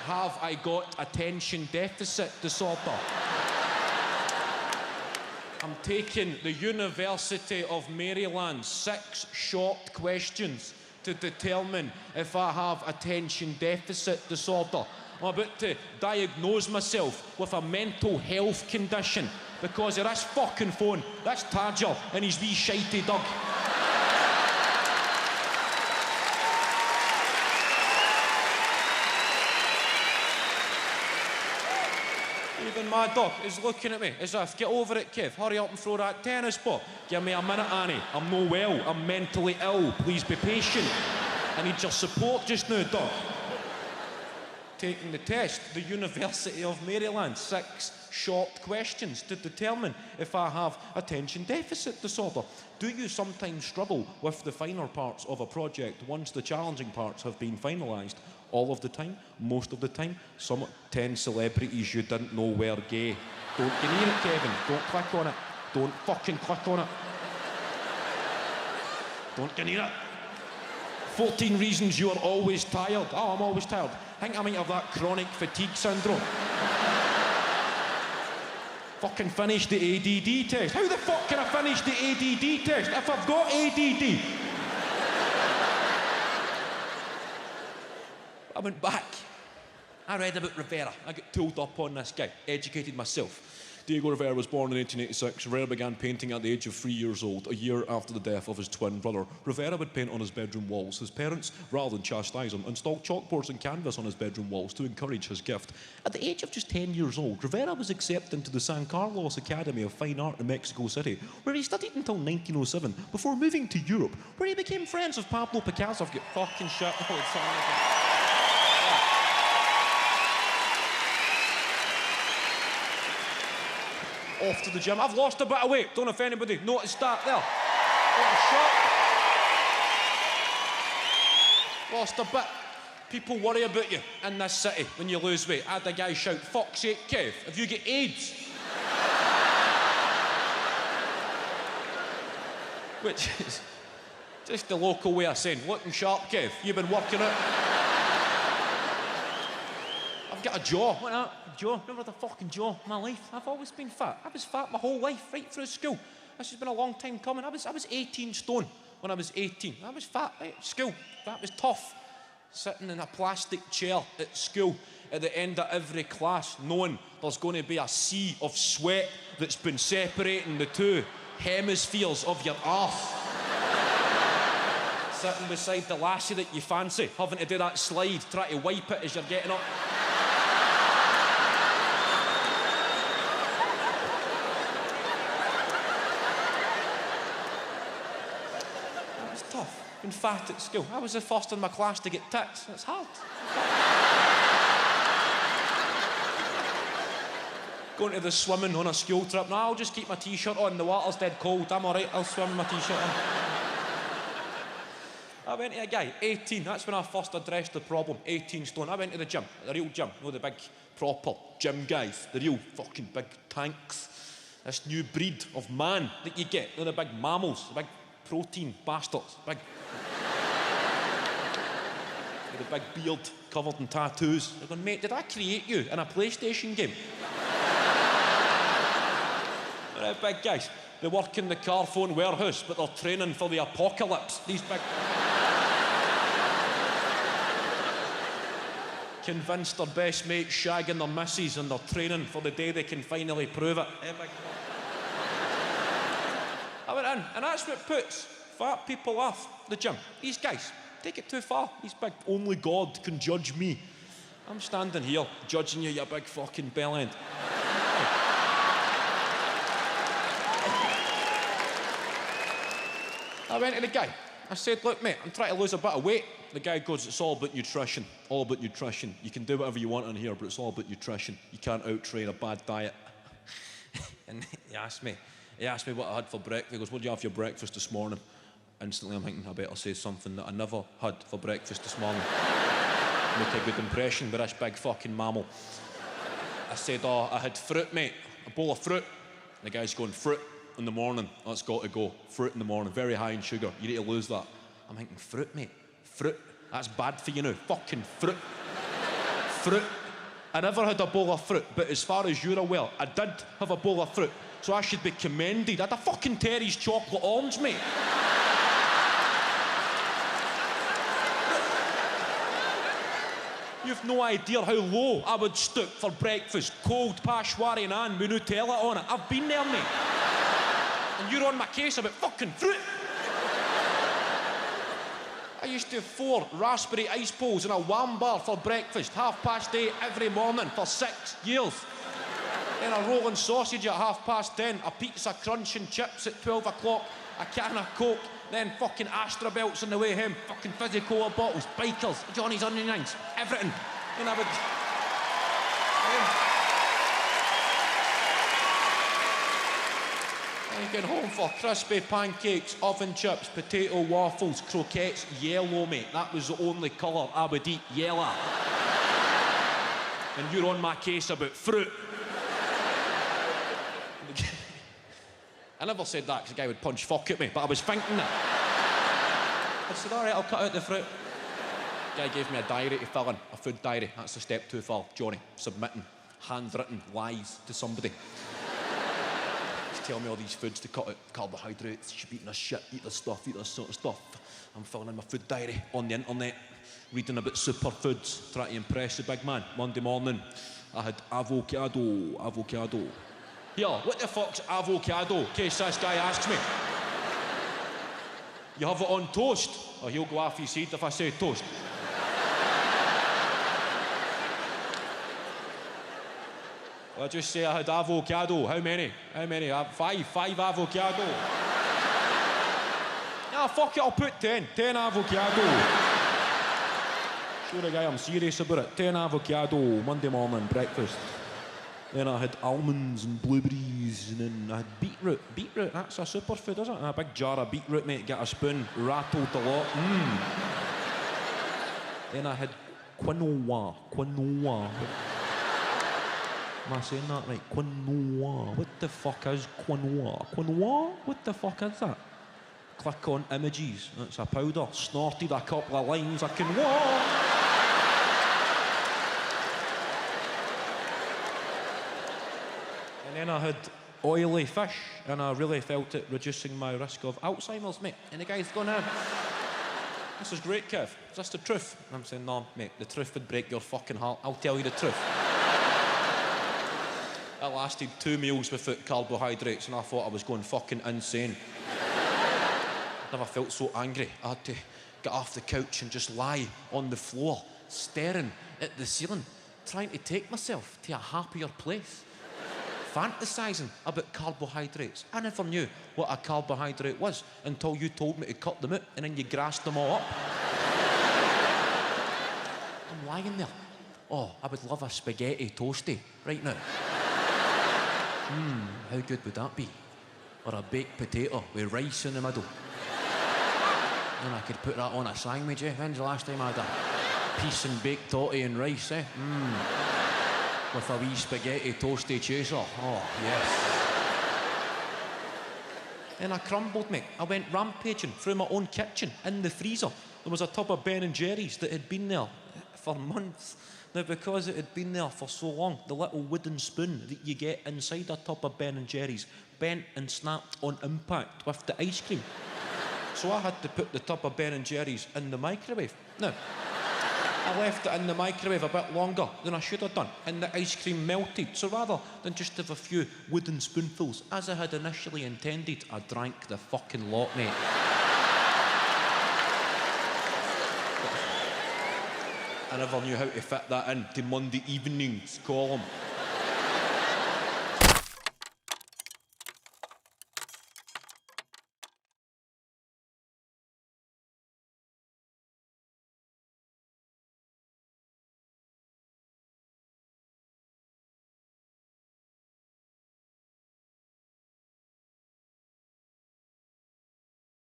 have I got attention deficit disorder? I'm taking the University of Maryland's 6 short questions to determine if I have attention deficit disorder. I'm about to diagnose myself with a mental health condition because of this fucking phone. That's Tadger and his wee shitey dog. Even my dog is looking at me as if, get over it, Kev, hurry up and throw that tennis ball. Give me a minute, Annie. I'm no well, I'm mentally ill. Please be patient. I need your support just now, dog. Taking the test, the University of Maryland, 6 short questions to determine if I have attention deficit disorder. Do you sometimes struggle with the finer parts of a project once the challenging parts have been finalised? All of the time? Most of the time? Some 10 celebrities you didn't know were gay. Don't get near it, Kevin. Don't click on it. Don't fucking click on it. Don't get near it. 14 reasons you are always tired. Oh, I'm always tired. I think I might have that chronic fatigue syndrome. Fucking finish the ADD test. How the fuck can I finish the ADD test if I've got ADD? I went back. I read about Rivera. I got tooled up on this guy. Educated myself. Diego Rivera was born in 1886. Rivera began painting at the age of 3 years old, a year after the death of his twin brother. Rivera would paint on his bedroom walls. His parents, rather than chastise him, installed chalkboards and canvas on his bedroom walls to encourage his gift. At the age of just 10 years old, Rivera was accepted into the San Carlos Academy of Fine Art in Mexico City, where he studied until 1907, before moving to Europe, where he became friends with Pablo Picasso. I've got fucking shit. Oh, it's on. Off to the gym. I've lost a bit of weight. Don't know if anybody noticed that there. Lost a bit. People worry about you in this city when you lose weight. I had a guy shout, "Fuck's sake, Kev, have you got AIDS?" Which is just the local way of saying, looking sharp, Kev. You've been working out. I've got a jaw. What that? Jaw? Never had a fucking jaw in my life. I've always been fat. I was fat my whole life, right through school. This has been a long time coming. I was 18 stone when I was 18. I was fat at school. That was tough. Sitting in a plastic chair at school at the end of every class, knowing there's going to be a sea of sweat that's been separating the two hemispheres of your arse. Sitting beside the lassie that you fancy, having to do that slide, try to wipe it as you're getting up. Been fat at school. I was the first in my class to get tits. It's hard. Going to the swimming on a school trip. No, I'll just keep my t-shirt on. The water's dead cold. I'm all right. I'll swim with my t-shirt on. I went to a guy, 18. That's when I first addressed the problem. 18 stone. I went to the gym, the real gym. You know, the big, proper gym guys. The real fucking big tanks. This new breed of man that you get. You know, the big mammals. The big protein bastards. Big... with a big beard covered in tattoos. They're going, mate, did I create you in a PlayStation game? They're big guys. They work in the car phone warehouse, but they're training for the apocalypse. These big... Convinced their best mate's shagging their missus and they're training for the day they can finally prove it. I went in, and that's what puts fat people off the gym. These guys. Take it too far. He's big. Only God can judge me. I'm standing here judging you, you big fucking bellend. I went to the guy. I said, look, mate, I'm trying to lose a bit of weight. The guy goes, it's all about nutrition. All about nutrition. You can do whatever you want in here, but it's all about nutrition. You can't out-train a bad diet. And he asked me what I had for breakfast. He goes, what did you have for your breakfast this morning? Instantly, I'm thinking, I better say something that I never had for breakfast this morning. Make a good impression with this big fucking mammal. I said, oh, I had fruit, mate. A bowl of fruit. And the guy's going, fruit in the morning. That's got to go. Fruit in the morning. Very high in sugar. You need to lose that. I'm thinking, fruit, mate. Fruit. That's bad for you now. Fucking fruit. Fruit. I never had a bowl of fruit, but as far as you're aware, I did have a bowl of fruit, so I should be commended. I had a fucking Terry's chocolate orange, mate. You've no idea how low I would stoop for breakfast. Cold pashwari naan with Nutella on it. I've been there, mate. And you're on my case about fucking fruit. I used to have 4 raspberry ice bowls and a wham bar for breakfast, 8:30 every morning for 6 years. Then a rolling sausage at 10:30, a pizza crunch and chips at 12 o'clock, a can of Coke, then fucking Astra belts on the way home, fucking fizzy cola bottles, bikers, Johnny's onion rings, everything. And I would... I get home for crispy pancakes, oven chips, potato waffles, croquettes, yellow, mate. That was the only colour I would eat, yellow. And you're on my case about fruit. I never said that because the guy would punch fuck at me, but I was thinking that. I said, all right, I'll cut out the fruit. The guy gave me a diary to fill in, a food diary. That's a step too far, Johnny. Submitting handwritten lies to somebody. He's telling me all these foods to cut out carbohydrates. You should be eating this shit, eat this stuff, eat this sort of stuff. I'm filling in my food diary on the internet, reading about superfoods, trying to impress the big man. Monday morning, I had avocado. Here, what the fuck's avocado? In case this guy asks me. You have it on toast? Or he'll go off his seat if I say toast. Well, I just say I had avocado. How many? 5 avocado. Ah, fuck it, I'll put 10. 10 avocado. Show the guy I'm serious about it. 10 avocado, Monday morning, breakfast. Then I had almonds and blueberries, and then I had beetroot. Beetroot, that's a superfood, isn't it? A big jar of beetroot, mate, get a spoon, rattled a lot. Then I had quinoa. Am I saying that right? Quinoa. What the fuck is quinoa? Quinoa? What the fuck is that? Click on images. It's a powder. Snorted a couple of lines of quinoa. And then I had oily fish, and I really felt it reducing my risk of Alzheimer's, mate. And the guy's going, this is great, Kev. Is this the truth? And I'm saying, no, mate, the truth would break your fucking heart. I'll tell you the truth. I lasted 2 meals without carbohydrates, and I thought I was going fucking insane. Never felt so angry. I had to get off the couch and just lie on the floor, staring at the ceiling, trying to take myself to a happier place. Fantasising about carbohydrates. I never knew what a carbohydrate was until you told me to cut them out, and then you grassed them all up. I'm lying there. Oh, I would love a spaghetti toasty right now. How good would that be? Or a baked potato with rice in the middle. And I could put that on a sandwich, eh? When's the last time I had a piece and baked totty and rice, eh? With a wee spaghetti toasty chaser. Oh, yes. And I crumbled, mate. I went rampaging through my own kitchen in the freezer. There was a tub of Ben & Jerry's that had been there for months. Now, because it had been there for so long, the little wooden spoon that you get inside a tub of Ben & Jerry's bent and snapped on impact with the ice cream. So I had to put the tub of Ben & Jerry's in the microwave. Now, I left it in the microwave a bit longer than I should have done, and the ice cream melted. So rather than just have a few wooden spoonfuls, as I had initially intended, I drank the fucking lot, mate. I never knew how to fit that into Monday evening's column.